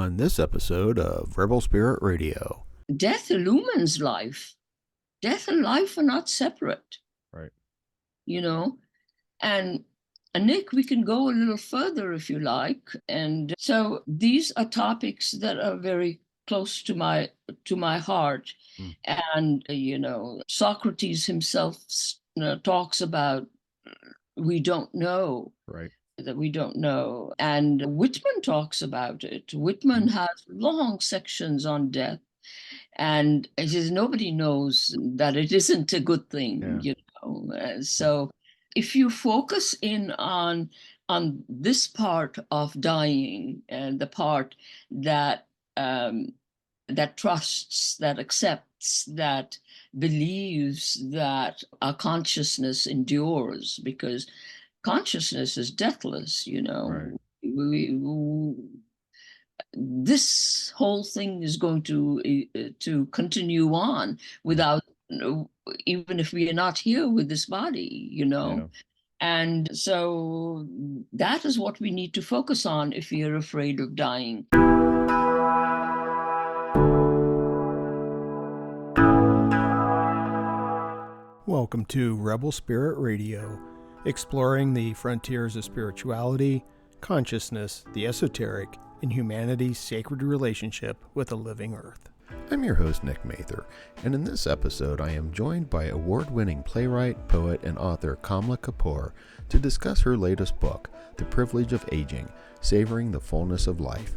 on this episode of Rebel Spirit Radio. Death illumines life. Death and life are not separate. Right. You know, and Nick, we can go a little further if you like. And so these are topics that are very close to my heart. And Socrates himself talks about we don't know. Right. That we don't know. And Whitman talks about it. Whitman has long sections on death. And he says nobody knows that it isn't a good thing, So if you focus in on this part of dying and the part that that trusts, that accepts, that believes that our consciousness endures, because consciousness is deathless, Right. This whole thing is going to continue on without, even if we are not here with this body, Yeah. And so that is what we need to focus on if we are afraid of dying. Welcome to Rebel Spirit Radio, exploring the frontiers of spirituality, consciousness, the esoteric, and humanity's sacred relationship with the living earth. I'm your host, Nick Mather, and in this episode I am joined by award-winning playwright, poet, and author Kamla Kapur to discuss her latest book, The Privilege of Aging, Savoring the Fullness of Life.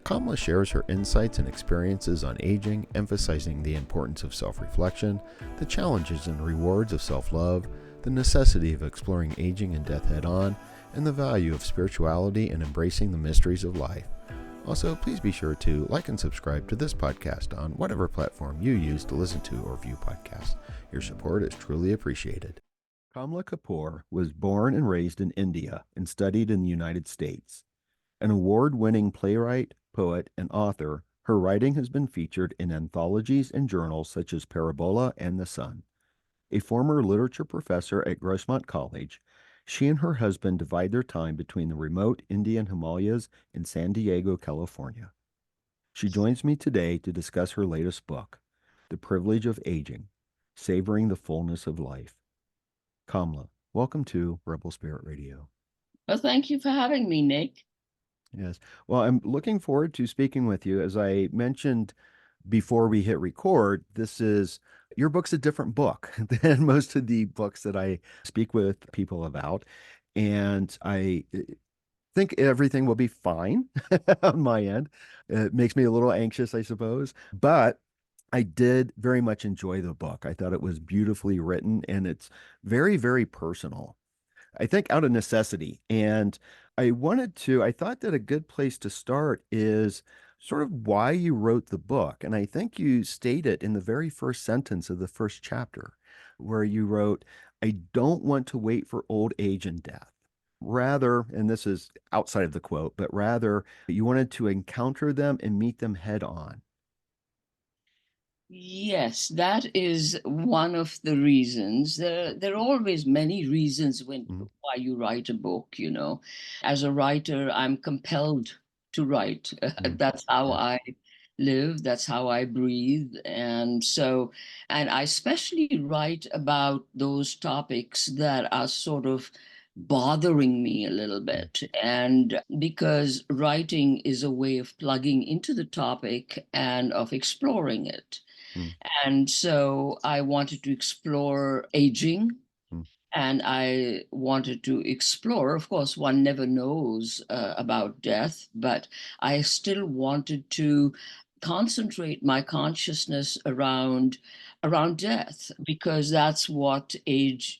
Kamla shares her insights and experiences on aging, emphasizing the importance of self-reflection, the challenges and rewards of self-love, the necessity of exploring aging and death head-on, and the value of spirituality and embracing the mysteries of life. Also, please be sure to like and subscribe to this podcast on whatever platform you use to listen to or view podcasts. Your support is truly appreciated. Kamla Kapur was born and raised in India and studied in the United States. An award-winning playwright, poet, and author, her writing has been featured in anthologies and journals such as Parabola and The Sun. A former literature professor at Grossmont College, she and her husband divide their time between the remote Indian Himalayas and San Diego, California. She joins me today to discuss her latest book, The Privilege of Aging, Savoring the Fullness of Life. Kamla, welcome to Rebel Spirit Radio. Well, thank you for having me, Nick. Yes. Well, I'm looking forward to speaking with you. As I mentioned before we hit record, your book's a different book than most of the books that I speak with people about. And I think everything will be fine on my end. It makes me a little anxious, I suppose. But I did very much enjoy the book. I thought it was beautifully written and it's very, very personal. I think out of necessity. And I thought that a good place to start is sort of why you wrote the book. And I think you state it in the very first sentence of the first chapter, where you wrote, I don't want to wait for old age and death. Rather, and this is outside of the quote, but rather you wanted to encounter them and meet them head on. Yes, that is one of the reasons. There are always many reasons why you write a book, As a writer, I'm compelled to write. That's how Yeah. I live, that's how I breathe. And I especially write about those topics that are sort of bothering me a little bit. And because writing is a way of plugging into the topic and of exploring it. Mm. And so I wanted to explore aging, Mm. and I wanted to explore, of course, one never knows about death, but I still wanted to concentrate my consciousness around death, because that's what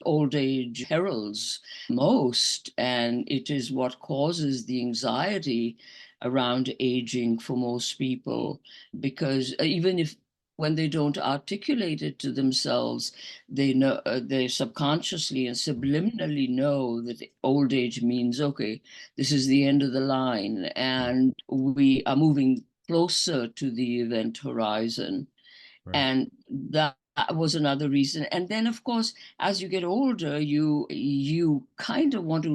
old age heralds most, and it is what causes the anxiety around aging for most people, because even if when they don't articulate it to themselves, they know, they subconsciously and subliminally know that old age means, okay, this is the end of the line and we are moving closer to the event horizon. Right. And that was another reason. And then, of course, as you get older, you kind of want to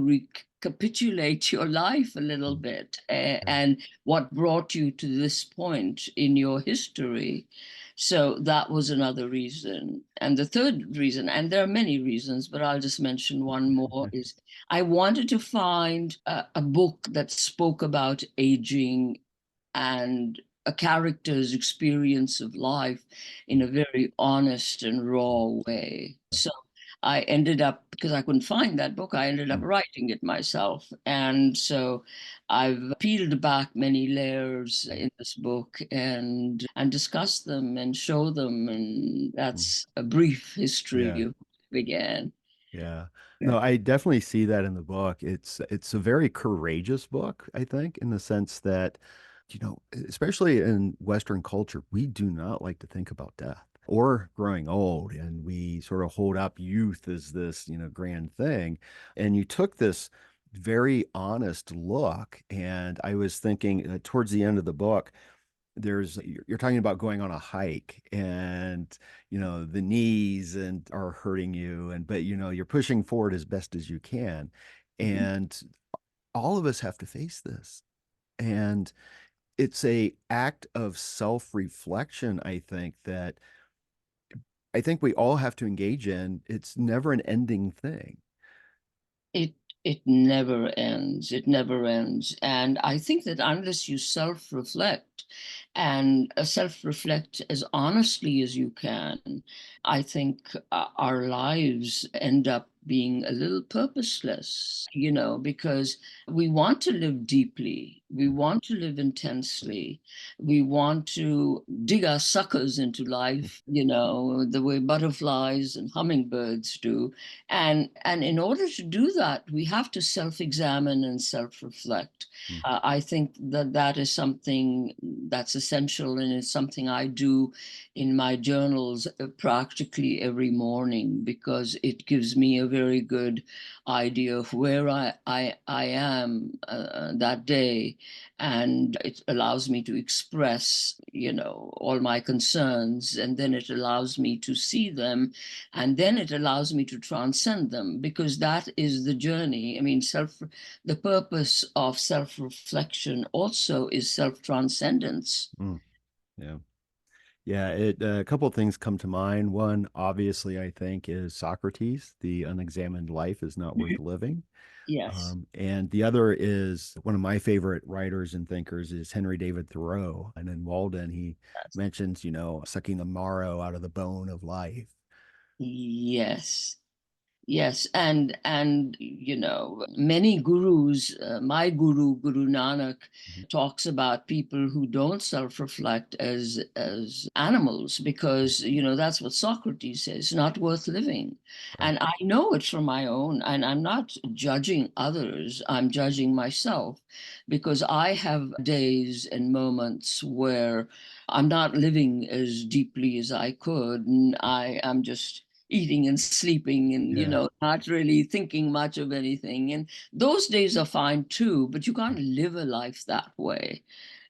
capitulate your life a little Mm. bit, Yeah. and what brought you to this point in your history. So that was another reason. And the third reason, and there are many reasons, but I'll just mention one more, is I wanted to find a book that spoke about aging and a character's experience of life in a very honest and raw way. So I ended up, because I couldn't find that book, I ended up Mm. writing it myself. And so I've peeled back many layers in this book and discussed them and show them. And Mm. that's a brief history Yeah. of began. Yeah. Yeah. No, I definitely see that in the book. It's a very courageous book, I think, in the sense that, especially in Western culture, we do not like to think about death or growing old, and we sort of hold up youth as this, grand thing. And you took this very honest look, and I was thinking towards the end of the book, you're talking about going on a hike, and the knees and are hurting you, and but you're pushing forward as best as you can, Mhm. and all of us have to face this, and it's a act of self-reflection, I think we all have to engage in. It's never an ending thing. It it never ends. It never ends. And I think that unless you self-reflect and self-reflect as honestly as you can, I think our lives end up being a little purposeless, because we want to live deeply, we want to live intensely, we want to dig our suckers into life, the way butterflies and hummingbirds do. And in order to do that, we have to self-examine and self-reflect. Mm. I think that that is something that's essential, and it's something I do in my journals practically every morning, because it gives me a very good idea of where I am that day, and it allows me to express, all my concerns, and then it allows me to see them, and then it allows me to transcend them, because that is the journey. I mean, the purpose of self-reflection also is self-transcendence. Mm. Yeah. Yeah, a couple of things come to mind. One, obviously, I think, is Socrates, the unexamined life is not worth Mhm. living. Yes. And the other is one of my favorite writers and thinkers is Henry David Thoreau. And in Walden, he mentions, sucking the marrow out of the bone of life. Yes. Yes, and many gurus, my Guru Nanak, Mhm. talks about people who don't self-reflect as animals, because that's what Socrates says, not worth living. Right. And I know it from my own, and I'm not judging others, I'm judging myself, because I have days and moments where I'm not living as deeply as I could, and I am just eating and sleeping and Yeah. not really thinking much of anything, and those days are fine too, but you can't live a life that way.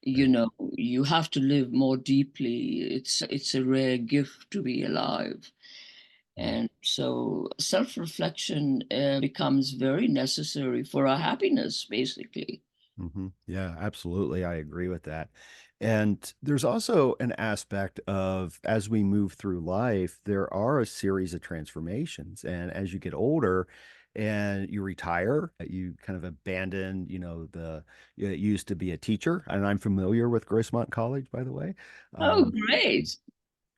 Right. You have to live more deeply. It's a rare gift to be alive. Mm. And so self-reflection becomes very necessary for our happiness, basically. Yeah, absolutely. I agree with that. And there's also an aspect of as we move through life, there are a series of transformations. And as you get older and you retire, you kind of abandon, you used to be a teacher. And I'm familiar with Grossmont College, by the way. Oh, Um, great.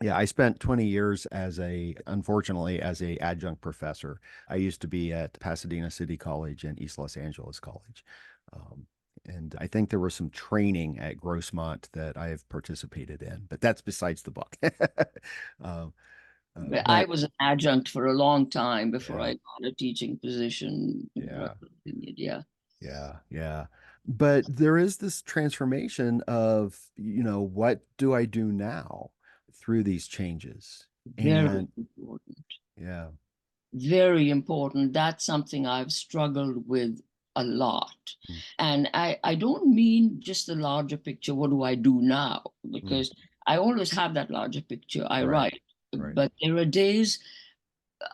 yeah, I spent 20 years unfortunately, as a adjunct professor. I used to be at Pasadena City College and East Los Angeles College. Um, and I think there was some training at Grossmont that I have participated in, but that's besides the book. Um, I but was an adjunct for a long time before yeah, I got a teaching position. yeah, Yeah. yeah, yeah. But there is this transformation of, what do I do now through these changes? Very And important. yeah. Very important. That's something I've struggled with a lot. Mm. And I don't mean just the larger picture, what do I do now? Mm. Because I always have that larger picture. I Right, write. right. But there are days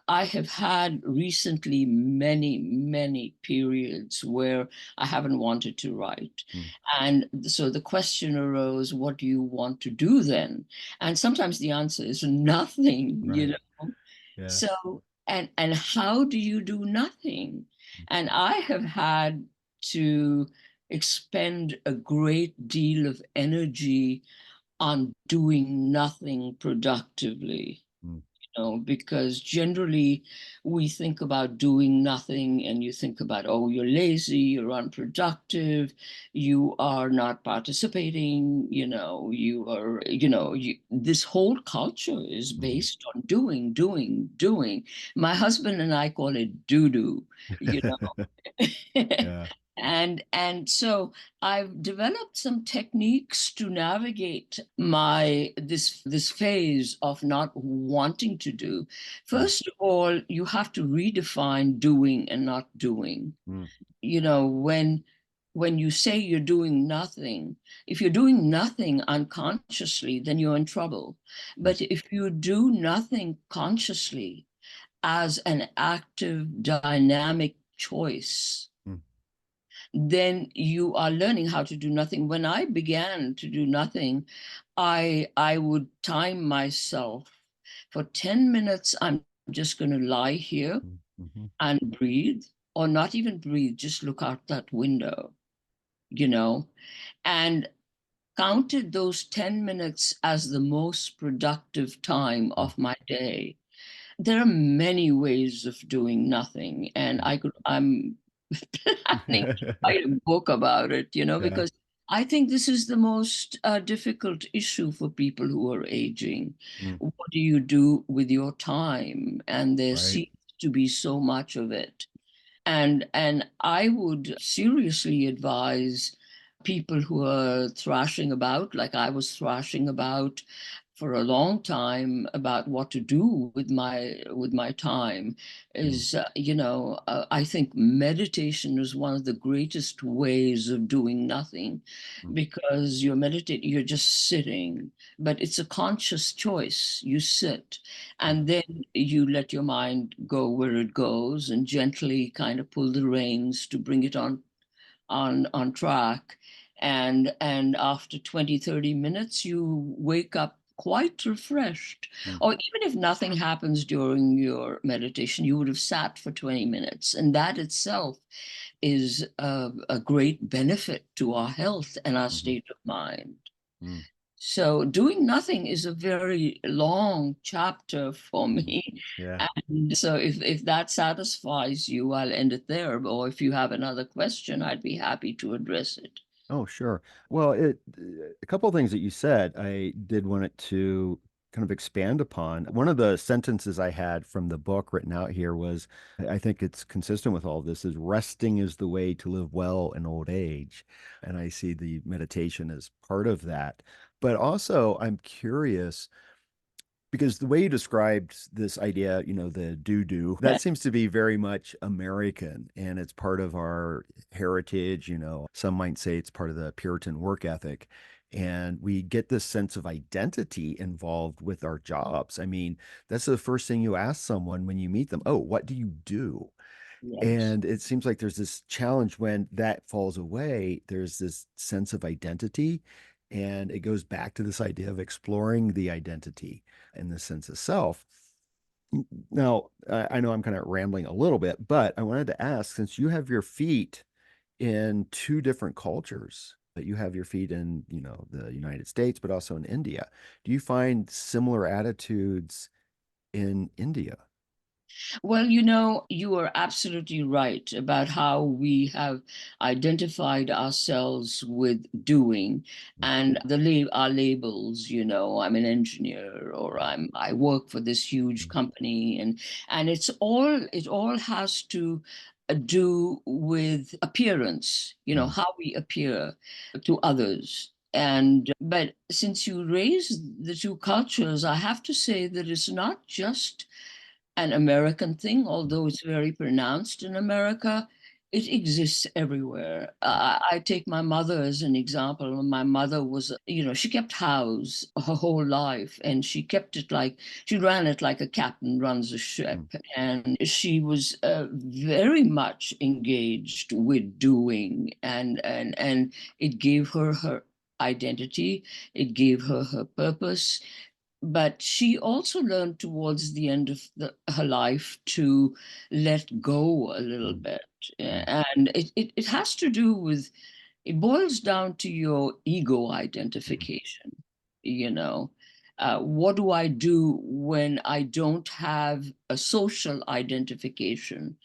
I have had recently many periods where I haven't wanted to write. Mm. And so the question arose, what do you want to do then? And sometimes the answer is nothing, Right. Yeah. So, and how do you do nothing? And I have had to expend a great deal of energy on doing nothing productively, Mm. because generally we think about doing nothing and you think about, oh, you're lazy, you're unproductive, you are not participating, this whole culture is Mhm. based on doing. My husband and I call it doo-doo, you know. Yeah. And so I've developed some techniques to navigate my this phase of not wanting to do. Mm. First of all, you have to redefine doing and not doing. Mm. When you say you're doing nothing, if you're doing nothing unconsciously, then you're in trouble. Mm. But if you do nothing consciously as an active, dynamic choice, Mm. then you are learning how to do nothing. When I began to do nothing, I would time myself for 10 minutes. I'm just going to lie here Mm. Mhm. and breathe, or not even breathe, just look out that window, you know, and counted those 10 minutes as the most productive time Mm. of my day. There are many ways of doing nothing, and I'm planning to write a book about it, Yeah. because I think this is the most difficult issue for people who are aging. Mm. What do you do with your time? And there Right. seems to be so much of it. And I would seriously advise people who are thrashing about, like I was thrashing about for a long time about what to do with my time, Mm. is I think meditation is one of the greatest ways of doing nothing, Mm. because you're just sitting, but it's a conscious choice. You sit, Mm. and then you let your mind go where it goes and gently kind of pull the reins to bring it on track. And after 20-30 minutes, you wake up quite refreshed. Mm. Or even if nothing happens during your meditation, you would have sat for 20 minutes, and that itself is a great benefit to our health and our Mhm. state of mind. Mm. So doing nothing is a very long chapter for Mhm. me. Yeah. And so if that satisfies you, I'll end it there. Or if you have another question, I'd be happy to address it. Oh, sure. Well, a couple of things that you said, I did want it to kind of expand upon. One of the sentences I had from the book written out here was, I think it's consistent with all this, is resting is the way to live well in old age. And I see the meditation as part of that. But also, I'm curious because the way you described this idea, the do, that seems to be very much American and it's part of our heritage. Some might say it's part of the Puritan work ethic. And we get this sense of identity involved with our jobs. I mean, that's the first thing you ask someone when you meet them. Oh, what do you do? Yes. And it seems like there's this challenge when that falls away. There's this sense of identity. And it goes back to this idea of exploring the identity and the sense of self. Now, I know I'm kind of rambling a little bit, but I wanted to ask, since you have your feet in two different cultures, that you have your feet in, the United States, but also in India, do you find similar attitudes in India? Well, you are absolutely right about how we have identified ourselves with doing, and our labels. I'm an engineer, or I work for this huge Mm. company, and it all has to do with appearance. Mm. How we appear to others. But since you raised the two cultures, I have to say that it's not just an American thing, Mm. although it's very pronounced in America. It exists everywhere. I take my mother as an example. My mother was, she kept house her whole life, and she kept it like she ran it like a captain runs a ship. And she was very much engaged with doing, and it gave her her identity. It gave her her purpose. But she also learned towards the end of her life to let go a little bit. And it has to do with, it boils down to your ego identification. You know, what do I do when I don't have a social identification?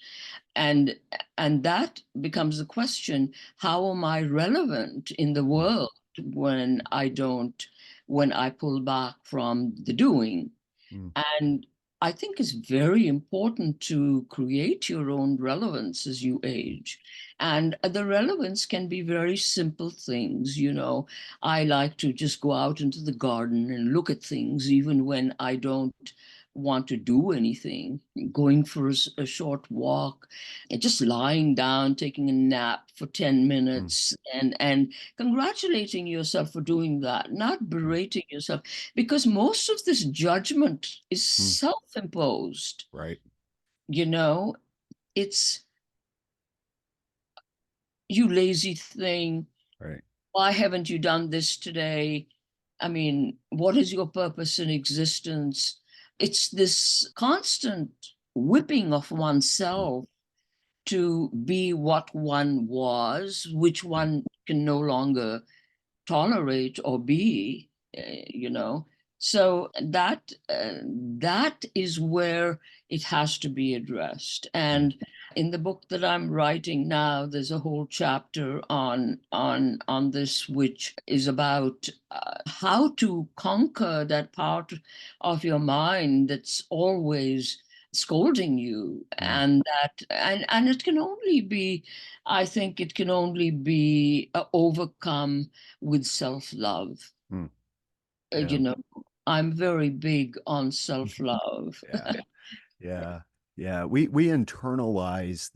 And and that becomes the question: how am I relevant in the world when I don't, when I pull back from the doing? And I think it's very important to create your own relevance as you age. And the relevance can be very simple things. I like to just go out into the garden and look at things, even when I don't want to do anything, going for a short walk, and just lying down, taking a nap for 10 minutes, and congratulating yourself for doing that, not berating yourself, because most of this judgment is self-imposed. Right. It's, you lazy thing, Right. why haven't you done this today? I mean, what is your purpose in existence? It's this constant whipping of oneself to be what one was, which one can no longer tolerate or be, you know. So that is where it has to be addressed. And in the book that I'm writing now, there's a whole chapter on this, which is about how to conquer that part of your mind that's always scolding you. And it can only be, I think it can only be overcome with self-love. Yeah. I'm very big on self-love. Yeah. Yeah. Yeah. We internalize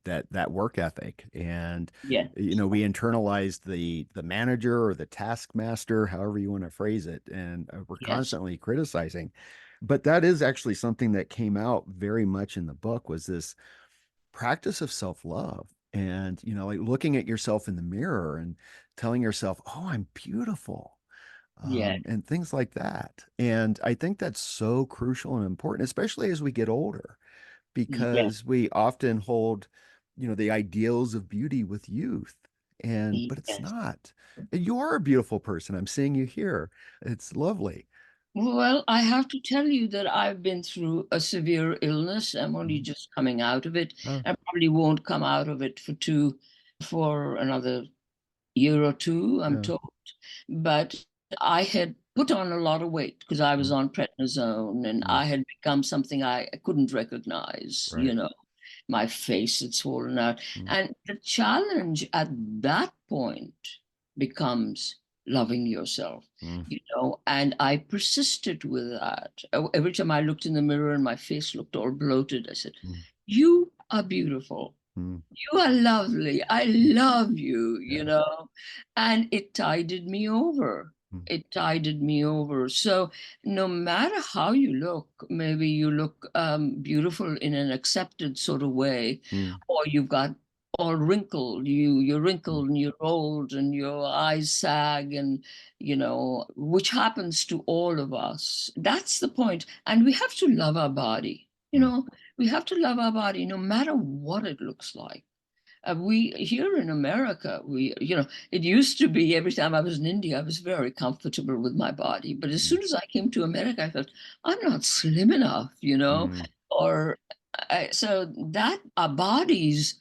that work ethic, and Yeah. we internalize the manager or the taskmaster, however you want to phrase it, and we're Yes. constantly criticizing. But that is actually something that came out very much in the book, was this practice of self-love, and like looking at yourself in the mirror and telling yourself, oh, I'm beautiful, Yeah. and things like that. And I think that's so crucial and important, especially as we get older, Yeah. because we often hold, the ideals of beauty with youth. But it's Yes. not. You are a beautiful person. I'm seeing you here. It's lovely. Well, I have to tell you that I've been through a severe illness. I'm only Mhm. just coming out of it. Oh, I probably won't come out of it for another year or two, I'm yeah. told. But I had put on a lot of weight because I was Mm, on prednisone, and mm, I had become something I couldn't recognize. right. My face had swollen out. Mm, And the challenge at that point becomes loving yourself, mm, and I persisted with that. Every time I looked in the mirror and my face looked all bloated, I said, mm, "You are beautiful. mm, You are lovely. I love you," yeah. and it tided me over. Mm, It tided me over. So no matter how you look, maybe you look beautiful in an accepted sort of way, mm, or you've got all wrinkled. You're mm, wrinkled and you're old and your eyes sag, and which happens to all of us. That's the point. And we have to love our body. mm, We have to love our body no matter what it looks like. We here in America, it used to be every time I was in India, I was very comfortable with my body. But as mm, soon as I came to America, I felt I'm not slim enough, mm, or so that our bodies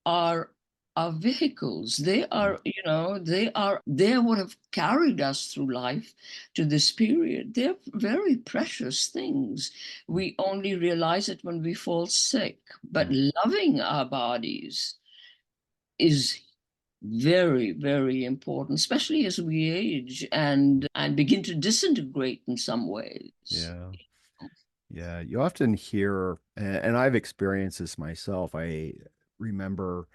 are our vehicles. They mm, are, they're what have carried us through life to this period. They're very precious things. We only realize it when we fall sick. But mm. loving our bodies is very, very important, especially as we age and begin to disintegrate in some ways. Yeah. Yeah. You often hear, and I've experienced this myself. remember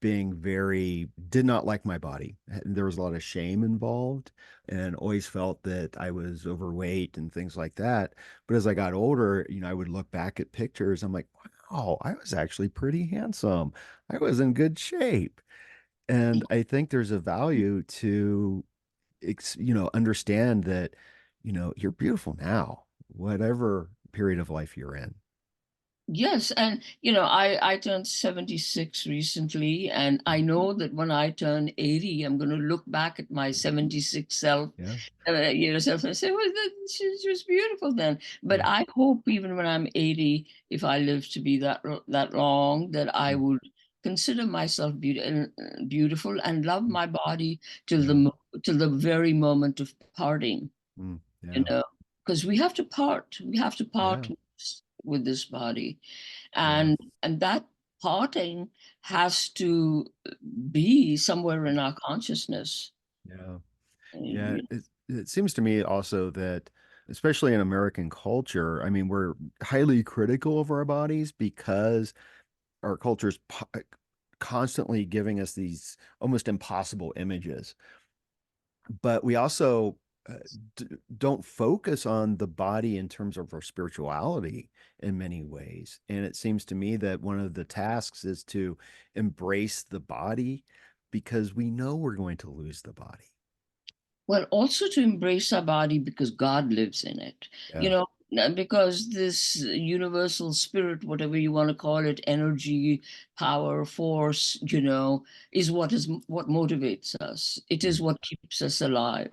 did not like my body. There was a lot of shame involved and always felt that I was overweight and things like that. But as I got older, I would look back at pictures. I'm like, wow, I was actually pretty handsome. I was in good shape. And I think there's a value to, understand that, you're beautiful now, whatever period of life you're in. Yes, and I turned 76 recently, and I know that when I turn 80, I'm going to look back at my 76 self, Yeah. self, and say, well, she was beautiful then. But Yeah. I hope even when I'm 80, if I live to be that long, that I Mm. would consider myself beautiful and love my body till Yeah. till the very moment of parting, Mm. you Yeah. know, because we have to part. We have to part Yeah. with this body, Yeah. and that parting has to be somewhere in our consciousness. Yeah. Yeah. You It seems to me also that, especially in American culture, I mean, we're highly critical of our bodies because our culture's constantly giving us these almost impossible images. But we also uh, d don't focus on the body in terms of our spirituality in many ways. And it seems to me that one of the tasks is to embrace the body because we know we're going to lose the body. Well, also to embrace our body because God lives in it, Yeah. because this universal spirit, whatever you want to call it, energy, power, force, is what motivates us. It Mm, is what keeps us alive.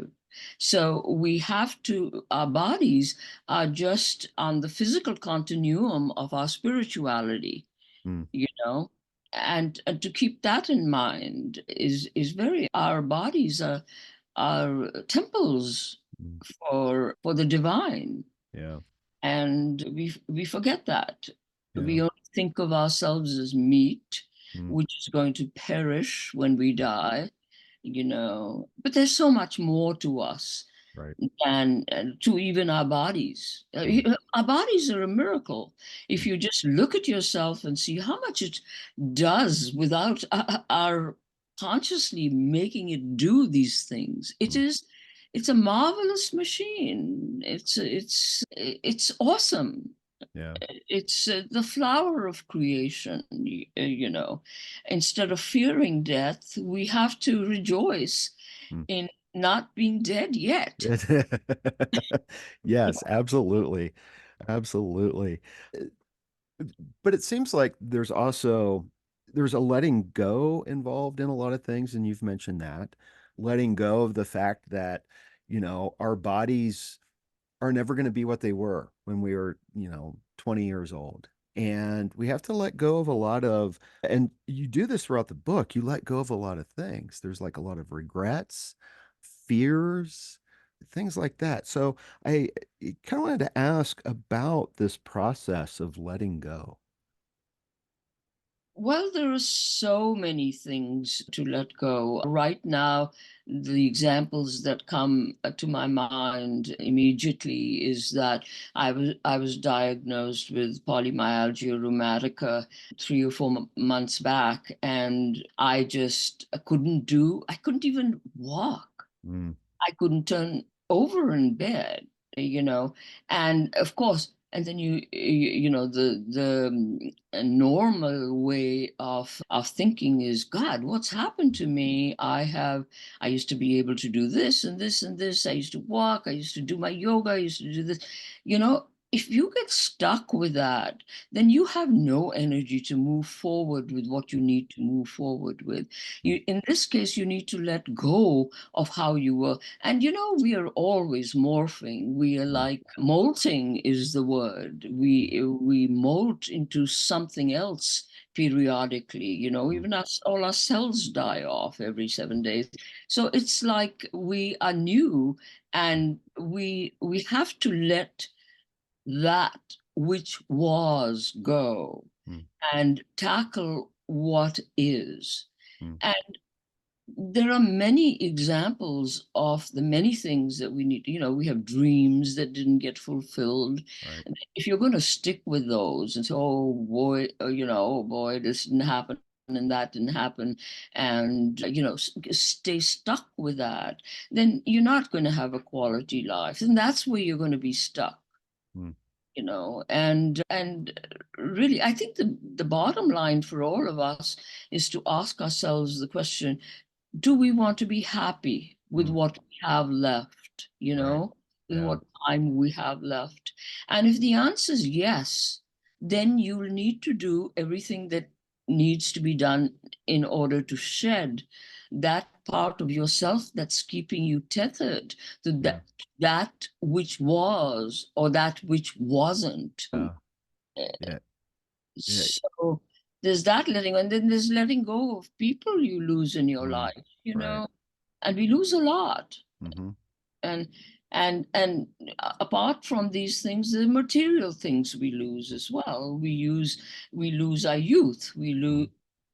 So we have to, our bodies are just on the physical continuum of our spirituality, mm, you know. And to keep that in mind is very, our bodies are temples mm. for the divine, Yeah. and we forget that. Yeah. We only think of ourselves as meat, Mm, which is going to perish when we die, but there's so much more to us right. and to even our bodies. Mm, Our bodies are a miracle. If mm, you just look at yourself and see how much it does without our consciously making it do these things, mm. it's a marvelous machine. It's awesome. Yeah. It's the flower of creation. Instead of fearing death, we have to rejoice Mm. in not being dead yet. Yes, absolutely. Absolutely. But it seems like there's a letting go involved in a lot of things, and you've mentioned that. Letting go of the fact that, our bodies are never going to be what they were when we were, 20 years old. And we have to let go of a lot of, and you do this throughout the book, you let go of a lot of things. There's like a lot of regrets, fears, things like that. So I kind of wanted to ask about this process of letting go. Well, there are so many things to let go. Right now, the examples that come to my mind immediately is that I was diagnosed with polymyalgia rheumatica 3 or 4 months back, and I couldn't even walk. Mm, I couldn't turn over in bed, you know, and of course, and then the normal way of thinking is, God, what's happened to me? I used to be able to do this and this and this. I used to walk. I used to do my yoga. I used to do this. If you get stuck with that, then you have no energy to move forward with what you need to move forward with. mm, In this case, you need to let go of how you were. And we are always morphing. We are mm, like molting is the word. mm, We molt into something else periodically. mm, Even us, all our cells die off every 7 days. So it's like we are new, and we have to let that which was go mm, and tackle what is. mm, there are many examples of the many things that we need. We have dreams that didn't get fulfilled. Right. And if you're going to stick with those and say, oh boy, oh boy, this didn't happen and that didn't happen, and stay stuck with that, then you're not going to have a quality life, and that's where you're going to be stuck. Mm. And really, I think the bottom line for all of us is to ask ourselves the question, do we want to be happy with Mm. what we have left, Right. with Yeah. what time we have left? And if the answer is yes, then you'll need to do everything that needs to be done in order to shed that part of yourself that's keeping you tethered to Yeah. that which was or that which wasn't. Yeah. Yeah. Yeah. So there's that letting go, and then there's letting go of people you lose in your Mm. life, Right. and we lose a lot. Mm-hmm. And and apart from these things, the material things we lose as well. We lose our youth. Mm.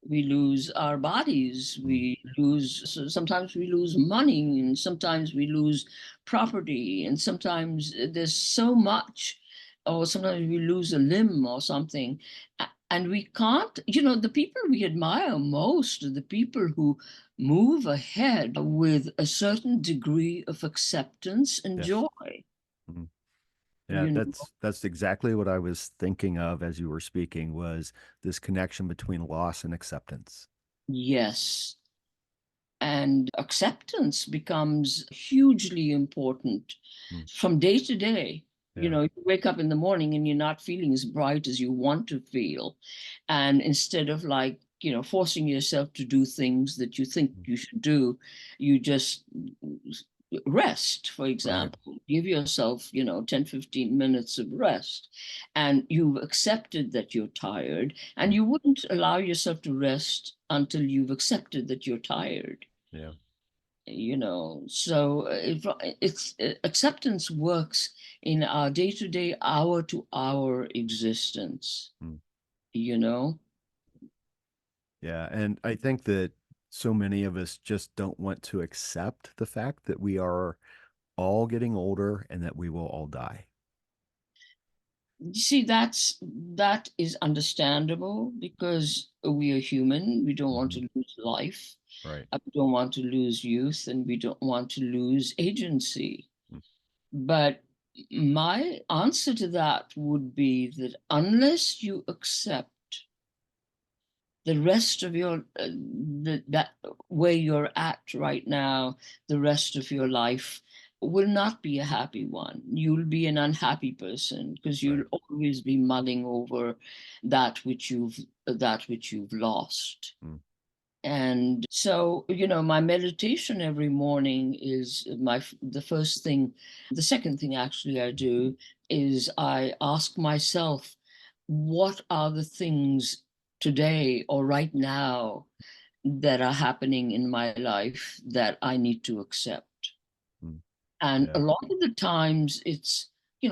We lose our bodies. Mm. Sometimes we lose money, and sometimes we lose property, and sometimes there's so much, or sometimes we lose a limb or something. And we can't, the people we admire most are the people who move ahead with a certain degree of acceptance and Yes. joy. Mm. Yeah, You know, that's exactly what I was thinking of as you were speaking, was this connection between loss and acceptance. yes. And acceptance becomes hugely important Mm. from day to day. Yeah. You wake up in the morning and you're not feeling as bright as you want to feel. And instead of forcing yourself to do things that you think Mm. you should do, you just rest, for Right. example. Give yourself, 10, 15 minutes of rest. And you've accepted that you're tired, and Mm. you wouldn't allow yourself to rest until you've accepted that you're tired. Yeah. So it's acceptance works in our day-to-day, hour-to-hour existence. Mm. you know Yeah. And I think that so many of us just don't want to accept the fact that we are all getting older and that we will all die. you see, that is understandable because we are human. We don't want Hmm. to lose life. Right. We don't want to lose youth, and we don't want to lose agency. Mm. But my answer to that would be that unless you accept the rest of that where you're at right now, the rest of your life will not be a happy one. You'll be an unhappy person because you'll Right. always be mulling over that which you've lost. Mm. And so, my meditation every morning is the first thing. The second thing actually I do is I ask myself, what are the things today or right now that are happening in my life that I need to accept? Mm. And a Yeah. lot of the times it's,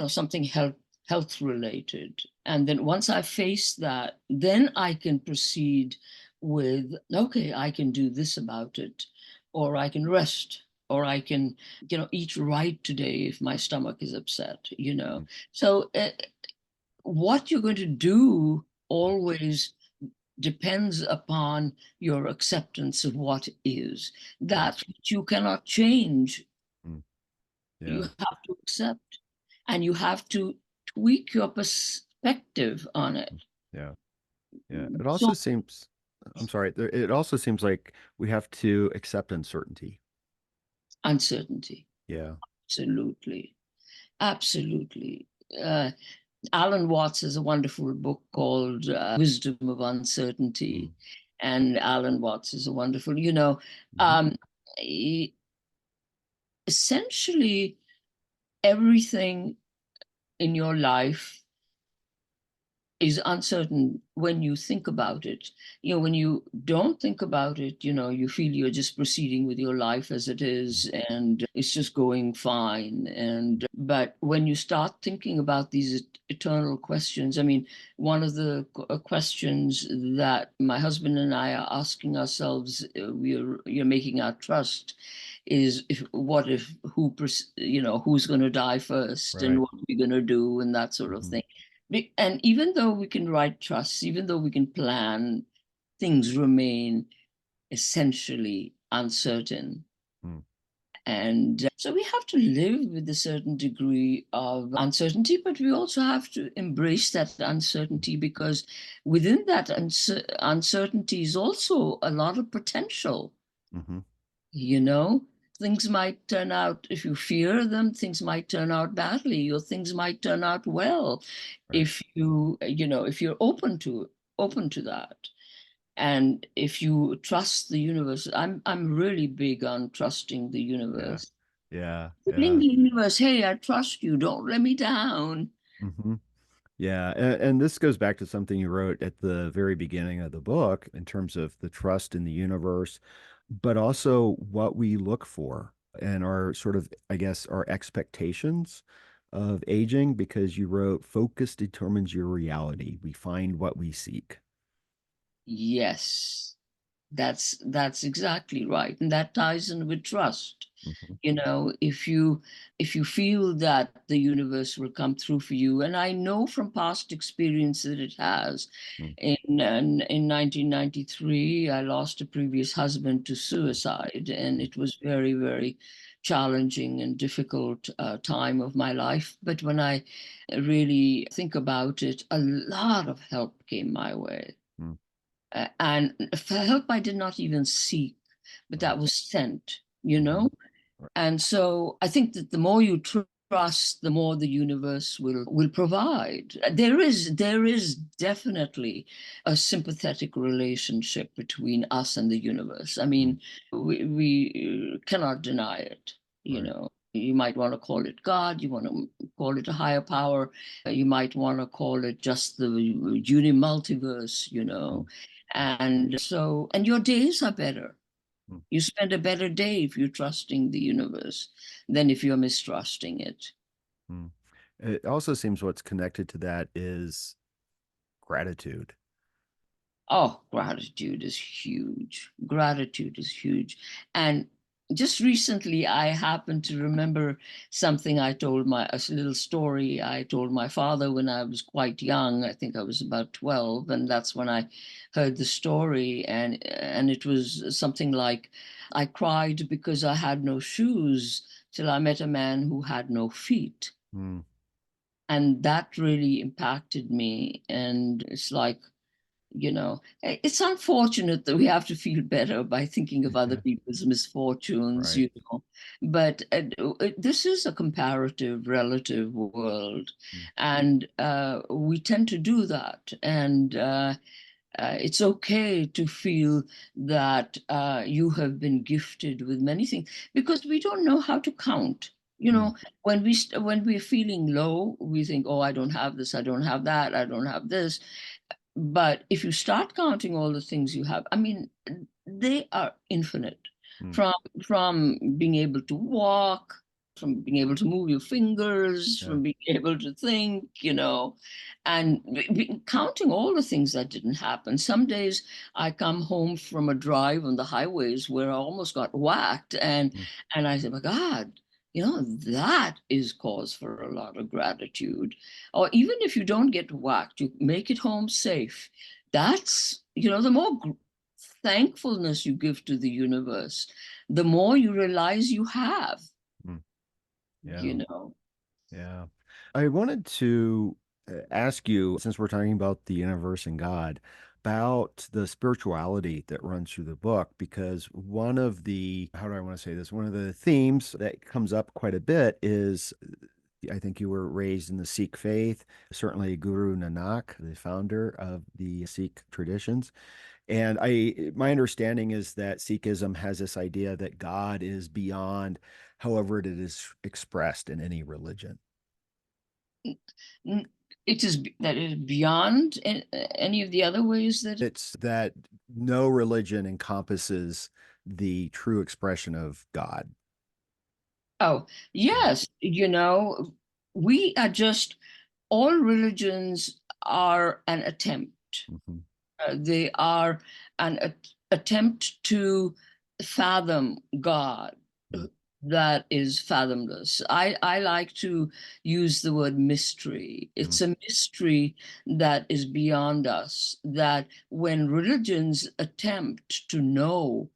something health related. And then once I face that, then I can proceed with, okay, I can do this about it, or I can rest, or I can, eat right today if. My stomach is upset. Mm. So what you're going to do always depends upon your acceptance of what is. That Yes. which you cannot change, Mm. you Yeah. have to accept, and you have to tweak your perspective on it. Mm. Yeah. Yeah. It also So seems, I'm sorry, it also seems like we have to accept uncertainty. uncertainty, Yeah. absolutely, absolutely. uh, Alan Watts has a wonderful book called Wisdom of Mm. Uncertainty, and Alan Watts is a wonderful, Hmm. um, e- essentially everything in your life is uncertain when you think about it. When you don't think about it, you feel you're just proceeding with your life as it is, and it's just going fine. But when you start thinking about these eternal questions, I mean, one of the questions that my husband and I are asking ourselves, you're making our trust, is who's going to die first, and Right. what we're going to do, and that sort of Mhm. thing. And even though we can write trusts, even though we can plan, things remain essentially uncertain. Mm. And so we have to live with a certain degree of uncertainty, but we also have to embrace that uncertainty, because within that uncertainty is also a lot of potential. Mhm. You know, things might turn out, if you fear them, things might turn out badly, or things might turn out well, Right. if if you're open to that. And if you trust the universe, I'm really big on trusting the Yeah. universe. Yeah. Telling Yeah. the universe, hey, I trust you, don't let me down. Hmm. Yeah. And this goes back to something you wrote at the very beginning of the book in terms of the trust in the universe, but also what we look for and our sort of, I guess, our expectations of aging, because you wrote, focus determines your reality. We find what we seek. Yes, that's exactly right, and that ties in with trust. Hmm. If you feel that the universe will come through for you, and I know from past experience that it has. In 1993, I lost a previous husband to suicide, and it was very, very challenging and difficult time of my life. But when I really think about it, a lot of help came my way. Mm. And for help I did not even seek, but Right. that was sent, Hmm. Right. And so I think that the more you trust, the more the universe will provide. There is definitely a sympathetic relationship between us and the universe. I Mm. mean, we cannot deny it. Right. You might want to call it God, you want to call it a higher power, you might want to call it just the unimultiverse, Mm. and your days are better. Mm. You spend a better day if you're trusting the universe than if you're mistrusting it. Mm. It also seems what's connected to that is gratitude. Oh, gratitude is huge. Gratitude is huge. And just recently, I happened to remember something a little story I told my father when I was quite young. I think I was about 12, and that's when I heard the story. And it was something like, I cried because I had no shoes till I met a man who had no feet. Mm. And that really impacted me. And it's like, it's unfortunate that we have to feel better by thinking of other Yeah. people's misfortunes, Right. but this is a comparative, relative world, Mm. and we tend to do that. And it's okay to feel that you have been gifted with many things, because we don't know how to count. Mm. When we're feeling low, we think, oh, I don't have this, I don't have that, I don't have this. But if you start counting all the things you have, I mean, they are infinite. Mm. From being able to walk, from being able to move your fingers, Yeah. from being able to think, and counting all the things that didn't happen. Some days I come home from a drive on the highways where I almost got whacked, and Mm. I say, my God, that is cause for a lot of gratitude. Or even if you don't get whacked, you make it home safe. That's, the more thankfulness you give to the universe, the more you realize you have, Mm. you Yeah. know. Yeah. I wanted to ask you, since we're talking about the universe and God, about the spirituality that runs through the book, because one of the, how do I want to say this? One of the themes that comes up quite a bit is, I think you were raised in the Sikh faith, certainly Guru Nanak, the founder of the Sikh traditions. And my understanding is that Sikhism has this idea that God is beyond however it is expressed in any religion. N- It is that is beyond any of the other ways that. It's that no religion encompasses the true expression of God. Oh, yes, we are just, all religions are an attempt. Mhm. They are an attempt to fathom God Mm. that is fathomless. I like to use the word mystery. Mm. It's a mystery that is beyond us, that when religions attempt to know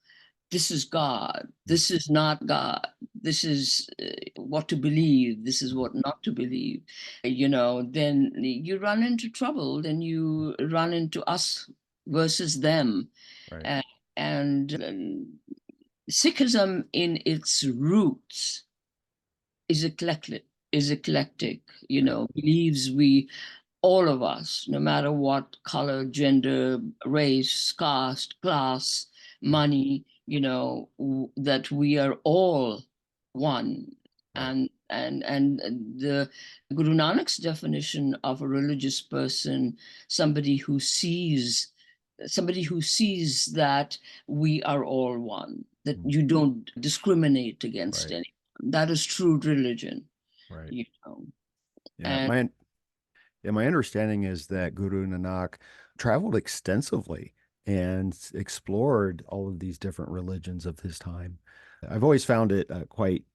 this is God, Mm. this is not God, this is what to believe, this is what not to believe, then you run into trouble, then you run into us versus them. Right. Uh, and Sikhism in its roots is eclectic, Right. believes we, all of us, no matter what color, gender, race, caste, class, Mm. money, that we are all one. Right. And the Guru Nanak's definition of a religious person, somebody who sees that we are all one, that Mm. you don't discriminate against Right. anyone. That is true religion, Right. you know. Yeah. And My understanding is that Guru Nanak traveled extensively and explored all of these different religions of his time. I've always found it quite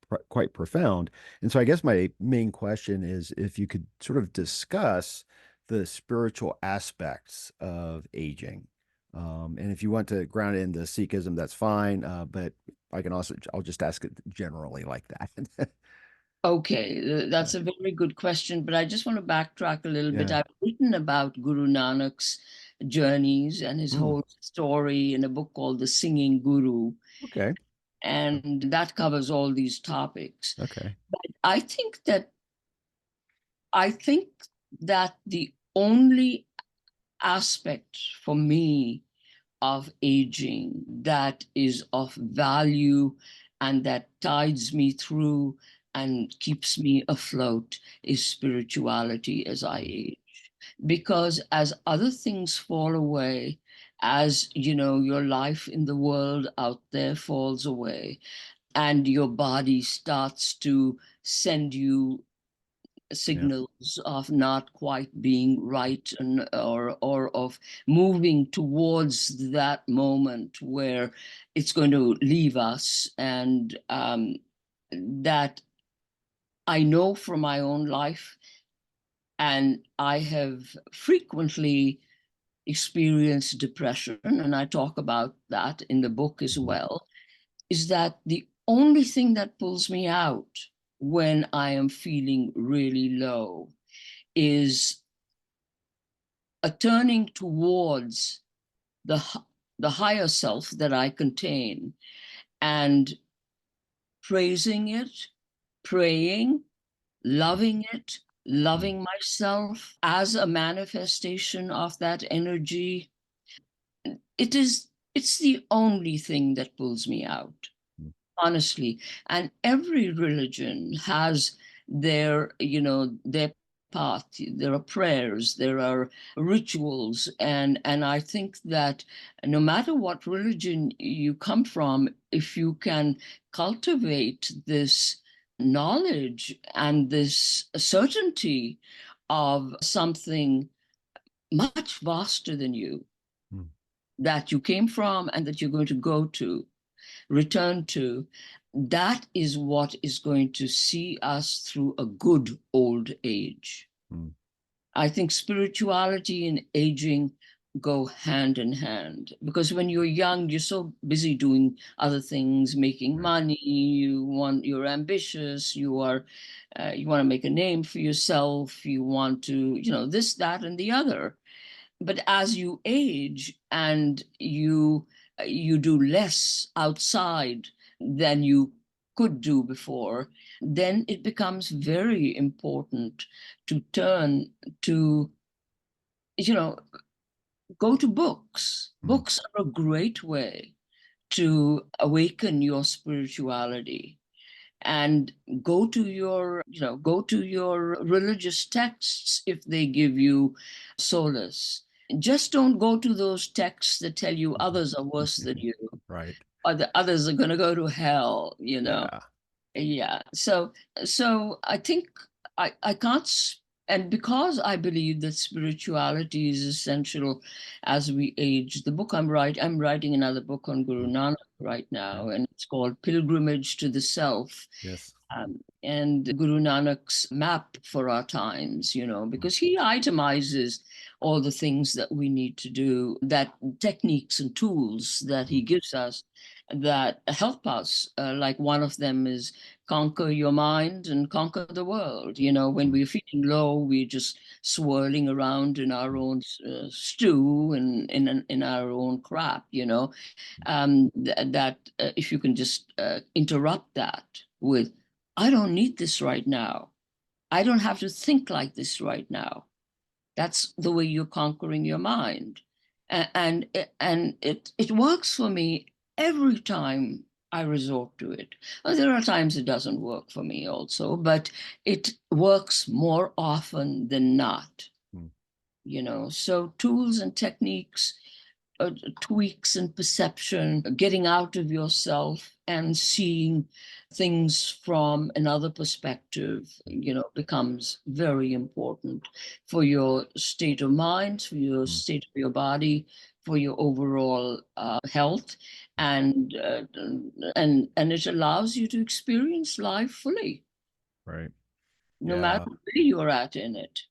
profound. And so I guess my main question is if you could sort of discuss the spiritual aspects of aging. And if you want to ground it into Sikhism, that's fine. But I'll just ask it generally like that. Okay, Yeah. that's a very good question, but I just want to backtrack a little bit. Yeah. I've written about Guru Nanak's journeys and his Mm. whole story in a book called The Singing Guru, Okay. and that covers all these topics. Okay. But I think that the only aspect for me of aging that is of value and that tides me through and keeps me afloat is spirituality as I age. Because as other things fall away, as your life in the world out there falls away, and your body starts to send you Yeah. signals of not quite being right, or of moving towards that moment where it's going to leave us, and that I know from my own life, and I have frequently experienced depression, and I talk about that in the book as Mhm. well, is that the only thing that pulls me out when I am feeling really low is a turning towards the higher self that I contain, and praising it, praying, loving it, Mm. loving myself as a manifestation of that energy. It's the only thing that pulls me out, Mm. honestly. And every religion has their path. There are prayers, there are rituals, and I think that no matter what religion you come from, if you can cultivate this knowledge and this certainty of something much vaster than you, Mm. that you came from and that you're going to go to, return to, that is what is going to see us through a good old age. Mm. I think spirituality and aging go hand in hand, because when you're young, you're so busy doing other things, making Right. money, you're ambitious, you want to make a name for yourself, you want to, this, that, and the other. But as you age and you do less outside than you could do before, then it becomes very important to turn to, you know go to books. Mm. Books are a great way to awaken your spirituality. and go to your religious texts if they give you solace. Just don't go to those texts that tell you others are worse than you, Right. or the others are going to go to hell, Yeah. Yeah. So I think I can't, and because I believe that spirituality is essential as we age. The book I'm writing another book on Guru Mm. Nanak right Yeah. now, and it's called Pilgrimage to the Self. Yes. And Guru Nanak's map for our times, because he itemizes all the things that we need to do, that techniques and tools that he gives us that help us. Like one of them is conquer your mind and conquer the world. When we're feeling low, we're just swirling around in our own stew and in our own crap. That if you can just interrupt that with, I don't need this right now. I don't have to think like this right now. That's the way you're conquering your mind. And it works for me every time I resort to it. Well, there are times it doesn't work for me also, but it works more often than not. Mm. So tools and techniques, tweaks in perception, getting out of yourself and seeing things from another perspective, becomes very important for your state of mind, for your Mm. state of your body, for your overall health, and it allows you to experience life fully, Right. no Yeah. matter where you're at in it.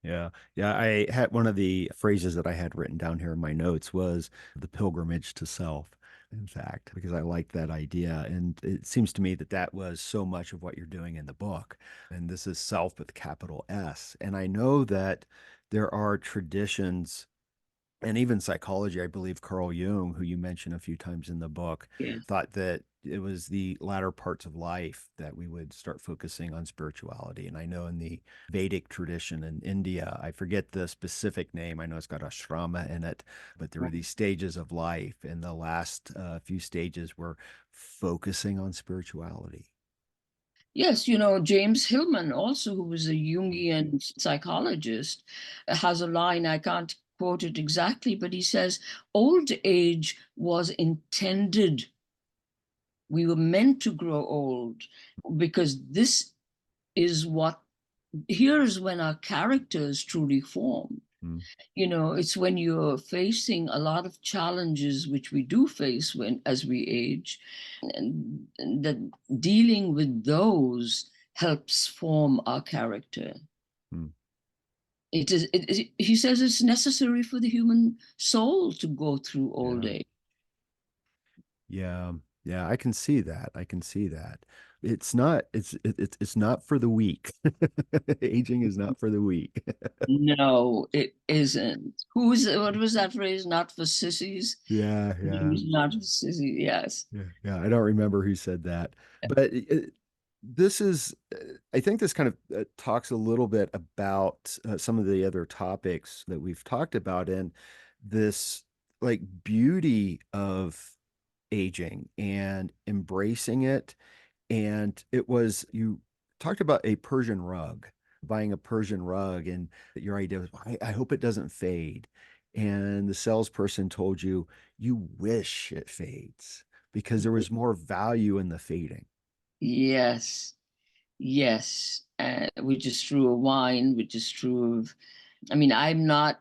Yeah. Yeah. I had one of the phrases that I had written down here in my notes was the pilgrimage to self, in fact, because I like that idea. And it seems to me that that was so much of what you're doing in the book. And this is self with capital S. And I know that there are traditions and even psychology. I believe Carl Jung, who you mention a few times in the book, Yeah. thought that it was the latter parts of life that we would start focusing on spirituality. And I know in the Vedic tradition in India, I forget the specific name. I know it's got ashrama in it, but there were these stages of life, and the last few stages were focusing on spirituality. Yes, James Hillman, also, who was a Jungian psychologist, has a line, I can't quote it exactly, but he says, old age was intended. We were meant to grow old because this is here's when our characters truly form. Mm. It's when you're facing a lot of challenges, which we do face as we age, and that dealing with those helps form our character. Mm. He says it's necessary for the human soul to go through old Yeah. age. Yeah, yeah, I can see that. I can see that. It's not for the weak. Aging is not for the weak. No, it isn't. What was that phrase? Not for sissies. Yeah, yeah, Not for sissies. Yes. yeah, yeah. I don't remember who said that, but this is, I think this kind of talks a little bit about some of the other topics that we've talked about in this like beauty of aging and embracing it. And it was, you talked about a Persian rug, buying a Persian rug, and your idea was, I hope it doesn't fade. And the salesperson told you, you wish it fades because there was more value in the fading. Yes. Yes. Which is true of wine, which is true of, I'm not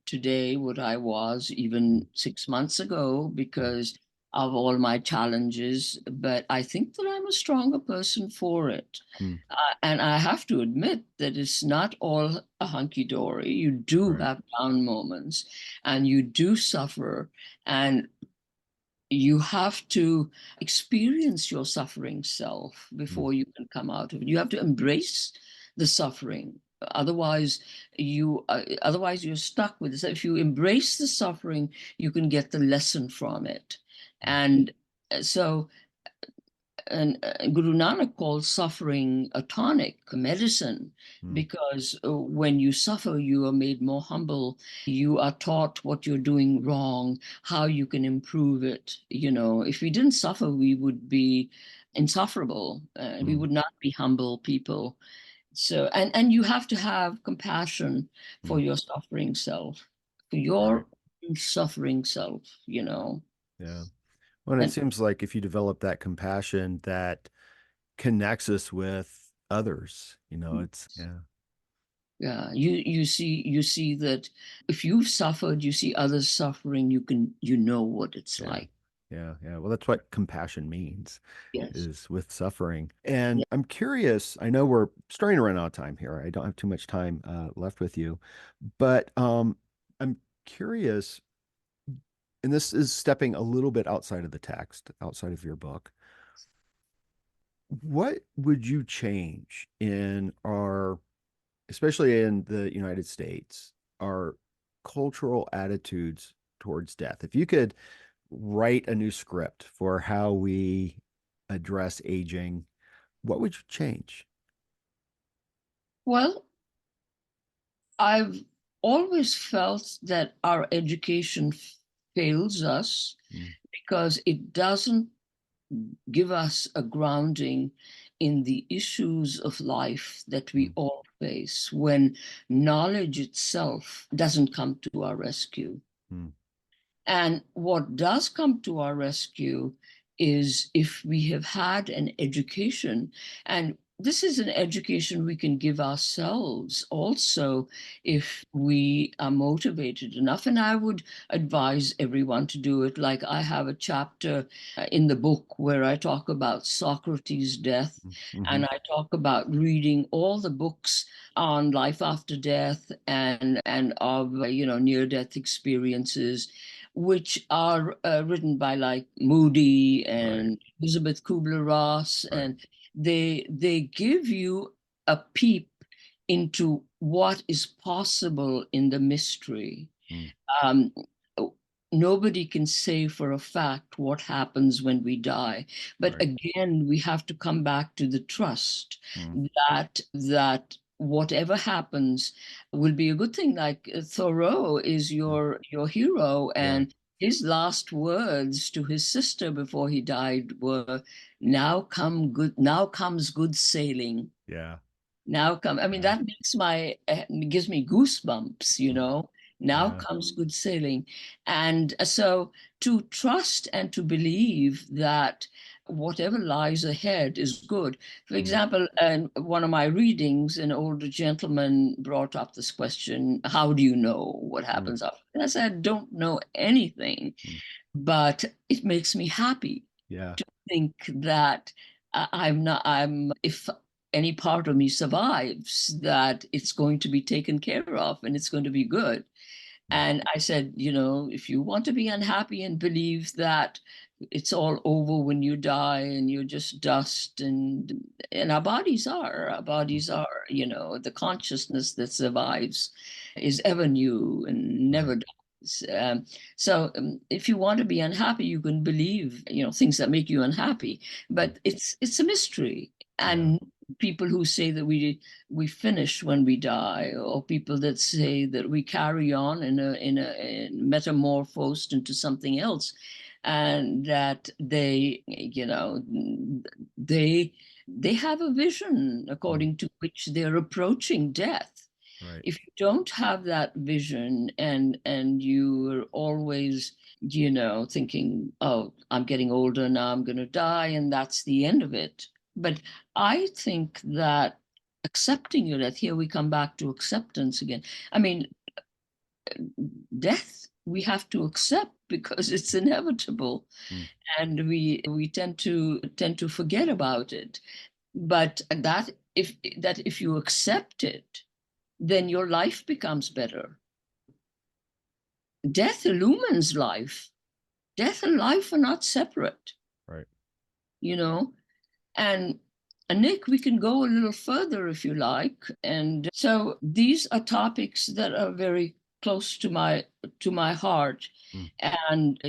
today what I was even 6 months ago because of all my challenges, but I think that I'm a stronger person for it. Mm. And I have to admit that it's not all a hunky dory. You do Right. have down moments and you do suffer, and you have to experience your suffering self Mm. before you can come out of it. You have to embrace the suffering. Otherwise you're stuck with it. So if you embrace the suffering, you can get the lesson from it. And so and Guru Nanak calls suffering a tonic, a medicine, Mm. because when you suffer, you are made more humble. You are taught what you're doing wrong, how you can improve it. If we didn't suffer, we would be insufferable. We would not be humble people. So, and you have to have compassion for your suffering self, for your suffering self, you know. Yeah. Well, and it And seems like if you develop that compassion, that connects us with others. It's yeah, yeah, you see that if you've suffered, you see others suffering, you know what it's yeah, like. yeah. Well, that's what compassion means, Yes. is with suffering. And Yeah. I'm curious. I know we're starting to run out of time here. I don't have too much time left with you, but I'm curious. And this is stepping a little bit outside of the text, outside of your book. What would you change in our, especially in the United States, our cultural attitudes towards death? If you could write a new script for how we address aging, what would you change? Well, I've always felt that our education fails us Mm, because it doesn't give us a grounding in the issues of life that we mm, all face when knowledge itself doesn't come to our rescue. mm, And what does come to our rescue is if we have had an education, and this is an education we can give ourselves also if we are motivated enough. And I would advise everyone to do it. Like I have a chapter in the book where I talk about Socrates' death, mm-hmm, and I talk about reading all the books on life after death and of near death experiences, which are written by like Moody right, and Elizabeth Kubler-Ross, right, and they give you a peep into what is possible in the mystery. mm, um, Nobody can say for a fact what happens when we die. But right, again, we have to come back to the trust mm, that whatever happens will be a good thing. Like Thoreau is mm, your hero, yeah, and his last words to his sister before he died were, now comes good sailing." yeah, Now come, I mean, yeah, that gives me goosebumps, you mm, know. Now yeah, comes good sailing. And so to trust and to believe that whatever lies ahead is good. For mm, example, in one of my readings, an older gentleman brought up this question, how do you know what mm, happens after? And I said, I don't know anything, mm, but it makes me happy yeah, think that if any part of me survives, that it's going to be taken care of and it's going to be good. mm, And I said, if you want to be unhappy and believe that it's all over when you die and you're just dust, and our mm, bodies are, the consciousness that survives is ever new and right, never dies. So if you want to be unhappy, you can believe, things that make you unhappy, mm, but it's a mystery. yeah, And people who say that we finish when we die, or people that say that we carry on in metamorphosed into something else, and that they they have a vision mm, according to which they're approaching death. right, If you don't have that vision, and you're always thinking, oh, I'm getting older now, I'm going to die, and that's the end of it. But I think that accepting your death, here we come back to acceptance again. I mean, death we have to accept because it's inevitable, mm, and we tend to forget about it. But if you accept it, then your life becomes better. Death illumines life. Death and life are not separate, right, you know. And Nick, we can go a little further if you like. And so these are topics that are very close to my heart. mm, And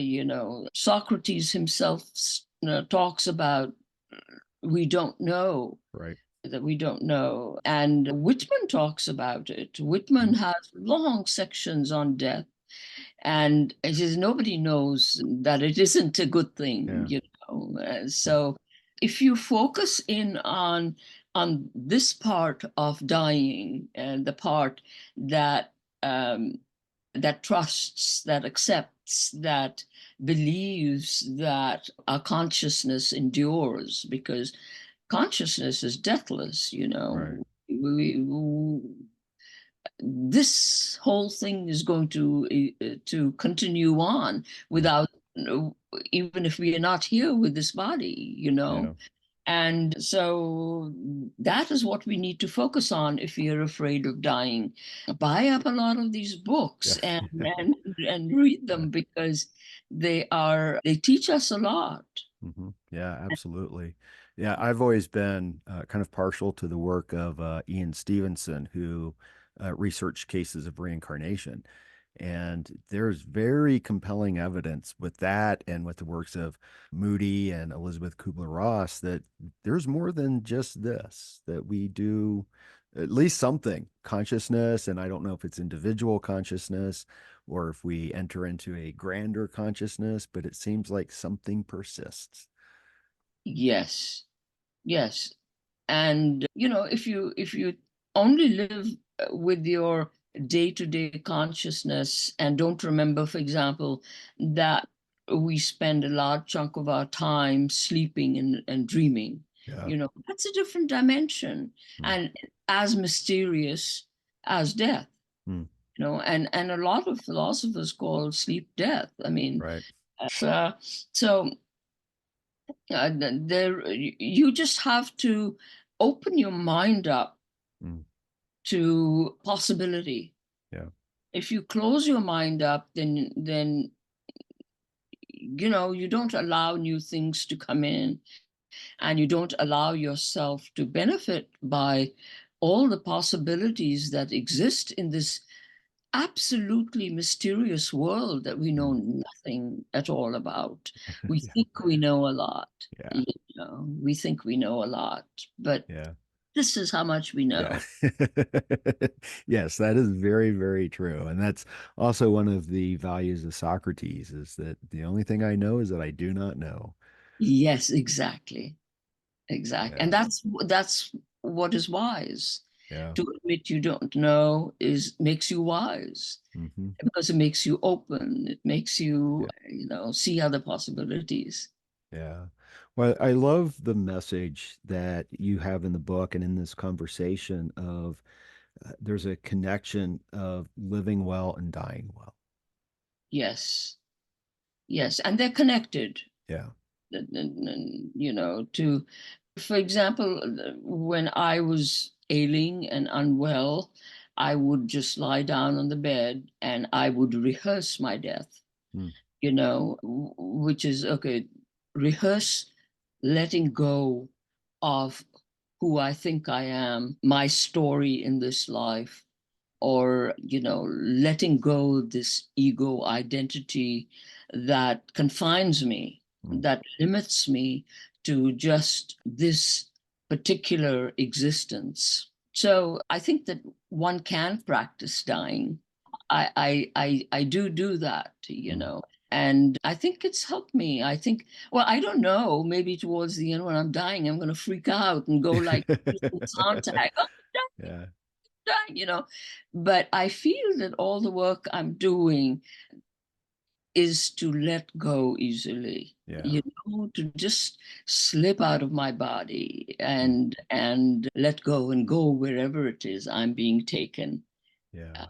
Socrates himself talks about we don't know, right, that we don't know. And Whitman talks about it. Whitman mm, has long sections on death. And he says nobody knows that it isn't a good thing, yeah, you know. mm, So if you focus in on this part of dying, and the part that that trusts, that accepts, that believes that our consciousness endures, because consciousness is deathless, you Right. know. We, this whole thing is going to continue on Mm. without, even if we are not here with this body, you know. Yeah. And so that is what we need to focus on if you're afraid of dying. Buy up a lot of these books Yeah. and read Yeah. them, because they teach us a lot. Yeah, absolutely. Yeah, I've always been kind of partial to the work of Ian Stevenson, who researched cases of reincarnation. And there's very compelling evidence with that and with the works of Moody and Elizabeth Kubler-Ross that there's more than just this, that we do at least something, consciousness. And I don't know if it's individual consciousness or if we enter into a grander consciousness, but it seems like something persists. Yes, yes. And you know, if you only live with your day-to-day consciousness and don't remember, for example, that we spend a large chunk of our time sleeping and dreaming, Yeah. you know, that's a different dimension, Hmm. and as mysterious as death, Hmm. you know. And a lot of philosophers call sleep death. I mean, Right. uh, so there, you just have to open your mind up Hmm. to possibility. Yeah. If you close your mind up, then you know, you don't allow new things to come in, and you don't allow yourself to benefit by all the possibilities that exist in this absolutely mysterious world that we know Hmm. nothing at all about. We Yeah. think we know a lot, Yeah. you know, we think we know a lot, but Yeah. this is how much we Yeah. know. Yes, that is very, very true. And that's also one of the values of Socrates is that the only thing I know is that I do not know. Yes, exactly. Exactly. And Yeah. that's what is wise. Yeah. To admit you don't know is makes you wise, Hmm. because it makes you open. It makes Yeah. you, you know, see other possibilities. Yeah. Well, I love the message that you have in the book and in this conversation of there's a connection of living well and dying well. Yes. Yes. And they're connected. Yeah. You know, to, for example, when I was ailing and unwell, I would just lie down on the bed and I would rehearse my death, Mm. you know, which is okay, rehearse letting go of who I think I am, my story in this life, or, you know, letting go this ego identity that confines me, Mm. that limits me to just this particular existence. So I think that one can practice dying. I do that, you Mm. know, and I think it's helped me. I think, well, I don't know, maybe towards the end when I'm dying, I'm going to freak out and go like contact, oh, Yeah. dying, you know. But I feel that all the work I'm doing is to let go easily, Yeah. you know, to just slip out of my body Mm. and let go and go wherever it is I'm being taken. Yeah.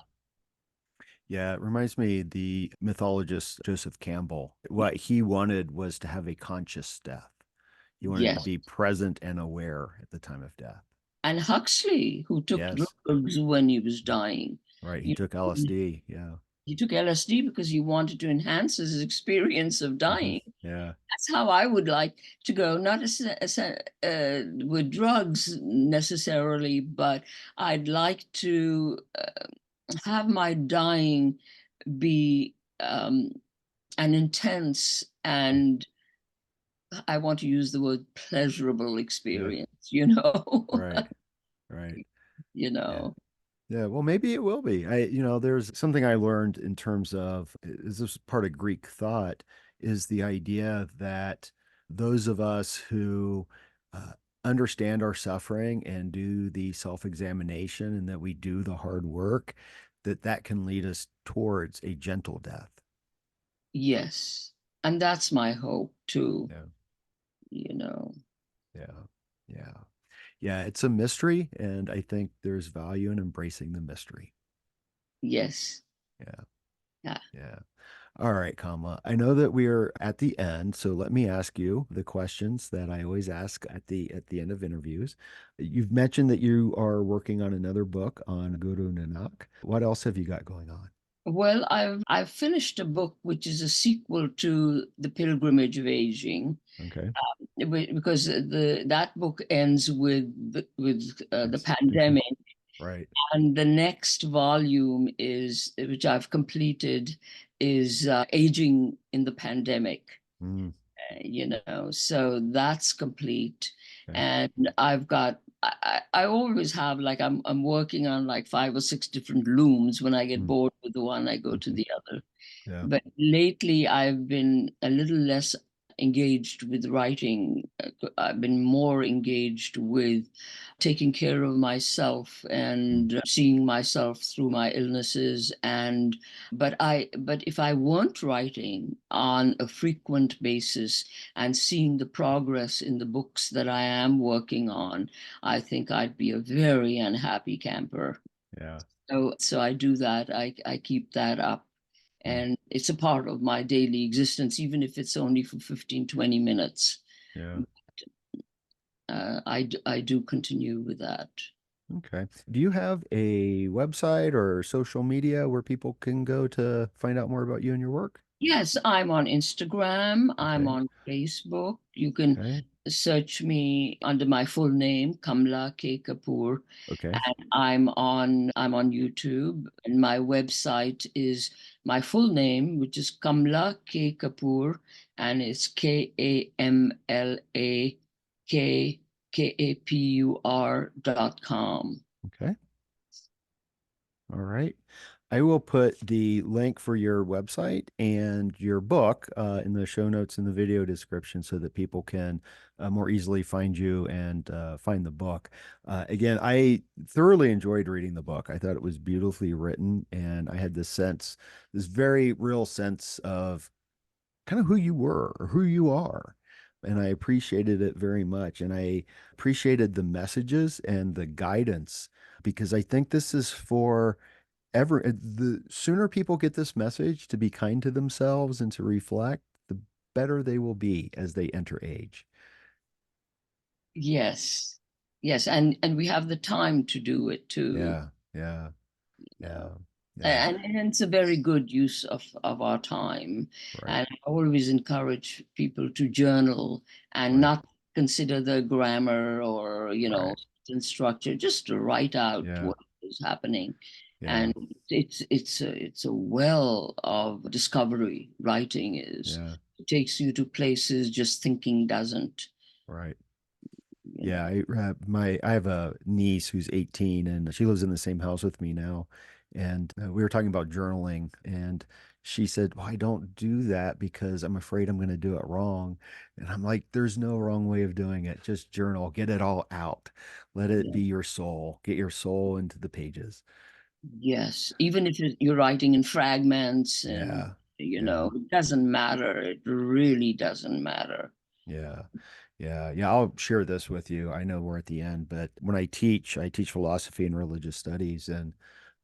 Yeah, it reminds me the mythologist Joseph Campbell. What he wanted was to have a conscious death. He wanted to Yes. be present and aware at the time of death. And Huxley, who took Yes. drugs when he was dying, Right. He you took know, LSD. Yeah. he took LSD because he wanted to enhance his experience of Hmm. dying. Yeah. That's how I would like to go, not with drugs necessarily, but I'd like to have my dying be an intense, and I want to use the word pleasurable Yeah. experience, you know. Right. Right. You Yeah. know. Yeah, well, maybe it will be. There's something I learned in terms of is this part of Greek thought is the idea that those of us who understand our suffering and do the self-examination and that we do the hard work, that can lead us towards a gentle death. Yes. And that's my hope too, Yeah. you know. Yeah. Yeah. Yeah. It's a mystery, and I think there's value in embracing the mystery. Yes. Yeah. Yeah. Yeah. All right, Kamla. I know that we're at the end, so let me ask you the questions that I always ask at the end of interviews. You've mentioned that you are working on another book on Guru Nanak. What else have you got going on? Well, I've finished a book which is a sequel to The Pilgrimage of Aging, Okay. because the that book ends with the It's pandemic, right. and the next volume is, which I've completed, is Aging in the Pandemic. Mm, So that's complete. okay. And I always have, like, I'm working on like 5 or 6 different looms. When I get Mm, bored with the one, I go to mhm. the other. Yeah. But lately, I've been a little less engaged with writing. I've been more engaged with taking care of myself Mm, and seeing myself through my illnesses. And but if I weren't writing on a frequent basis and seeing the progress in the books that I am working on, I think I'd be a very unhappy camper. yeah. So I do that. I keep that up, Mm, and it's a part of my daily existence, even if it's only for 15, 20 minutes. yeah. I do continue with that. Okay. Do you have a website or social media where people can go to find out more about you and your work? Yes, I'm on Instagram. I'm Okay. on Facebook. You can Okay. search me under my full name, Kamla K. Kapoor. Okay. And I'm on YouTube. And my website is my full name, which is Kamla K. Kapoor, and it's KamlaKapur.com. Okay. All right. I will put the link for your website and your book in the show notes in the video description so that people can more easily find you and find the book. Again, I thoroughly enjoyed reading the book. I thought it was beautifully written, and I had this sense, this very real sense of kind of who you were or who you are. And I appreciated it very much. And I appreciated the messages and the guidance because I think this is for the sooner people get this message to be kind to themselves and to reflect, the better they will be as they enter age. Yes. Yes, and we have the time to do it too. Yeah, yeah, yeah, know. yeah. And it's a very good use of our time. Right, And I always encourage people to journal and right, not consider the grammar or, right. sentence structure, just to write out Yeah, what is happening. yeah, And it's a well of discovery. Writing is. yeah. It takes you to places just thinking doesn't, Right. you Yeah, know. I have a niece who's 18 and she lives in the same house with me now. And we were talking about journaling, and she said, "Well, I don't do that because I'm afraid I'm going to do it wrong." And I'm like, "There's no wrong way of doing it. Just journal, get it all out. Let it Yeah. be your soul. Get your soul into the pages." Yes, even if you're writing in fragments, and Yeah. Yeah. it doesn't matter. It really doesn't matter. Yeah. Yeah. Yeah. I'll share this with you. I know we're at the end, but when I teach philosophy and religious studies. And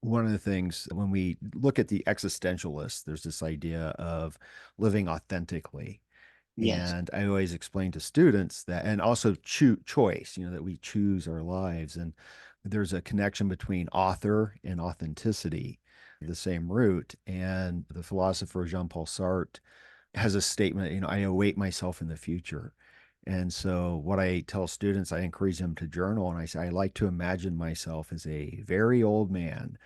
one of the things when we look at the existentialists, there's this idea of living authentically. Yes, And I always explain to students that, and also choice, that we choose our lives. And there's a connection between author and authenticity, the same root. And the philosopher Jean-Paul Sartre has a statement, I await myself in the future. And so what I tell students, I encourage them to journal, and I say, I like to imagine myself as a very old man,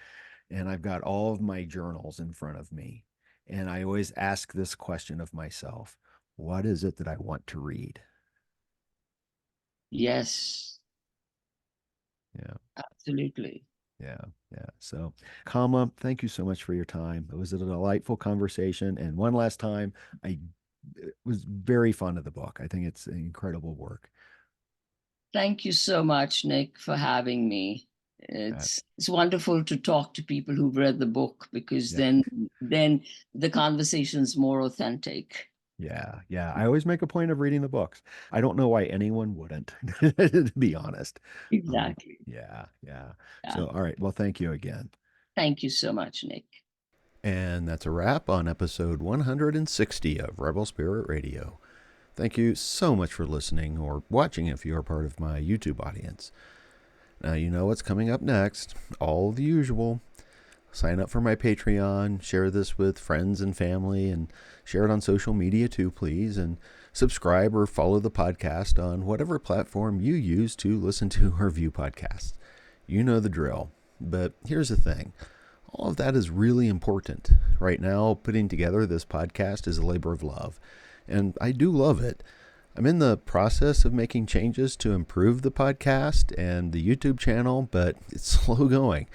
and I've got all of my journals in front of me. And I always ask this question of myself: what is it that I want to read? yes, Yeah. absolutely. Yeah. Yeah. So, Kamla, thank you so much for your time. It was a delightful conversation. And one last time, I was very fond of the book. I think it's an incredible work. Thank you so much, Nick, for having me. It's wonderful to talk to people who've read the book, because Yeah. then the conversation's more authentic. Yeah, yeah. I always make a point of reading the books. I don't know why anyone wouldn't, to be honest. Exactly. Yeah, yeah. Yeah. So, all right. Well, thank you again. Thank you so much, Nick. And that's a wrap on episode 160 of Rebel Spirit Radio. Thank you so much for listening or watching if you are part of my YouTube audience. Now you know what's coming up next. All the usual. Sign up for my Patreon, share this with friends and family, and share it on social media too, please. And subscribe or follow the podcast on whatever platform you use to listen to or view podcasts. You know the drill. But here's the thing. All of that is really important. Right now, putting together this podcast is a labor of love. And I do love it. I'm in the process of making changes to improve the podcast and the YouTube channel, but it's slow going.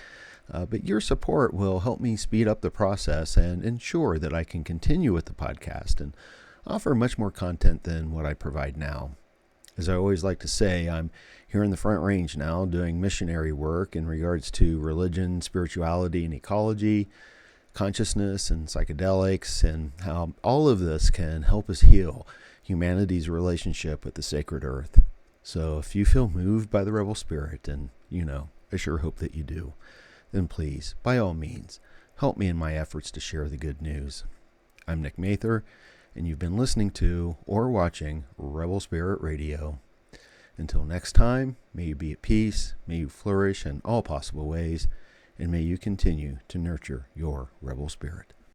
But your support will help me speed up the process and ensure that I can continue with the podcast and offer much more content than what I provide now. As I always like to say, I'm here in the Front Range now doing missionary work in regards to religion, spirituality, and ecology, consciousness and psychedelics, and how all of this can help us heal humanity's relationship with the sacred earth. So if you feel moved by the rebel spirit, and I sure hope that you do, then please, by all means, help me in my efforts to share the good news. I'm Nick Mather, and you've been listening to or watching Rebel Spirit Radio. Until next time, may you be at peace, may you flourish in all possible ways, and may you continue to nurture your rebel spirit.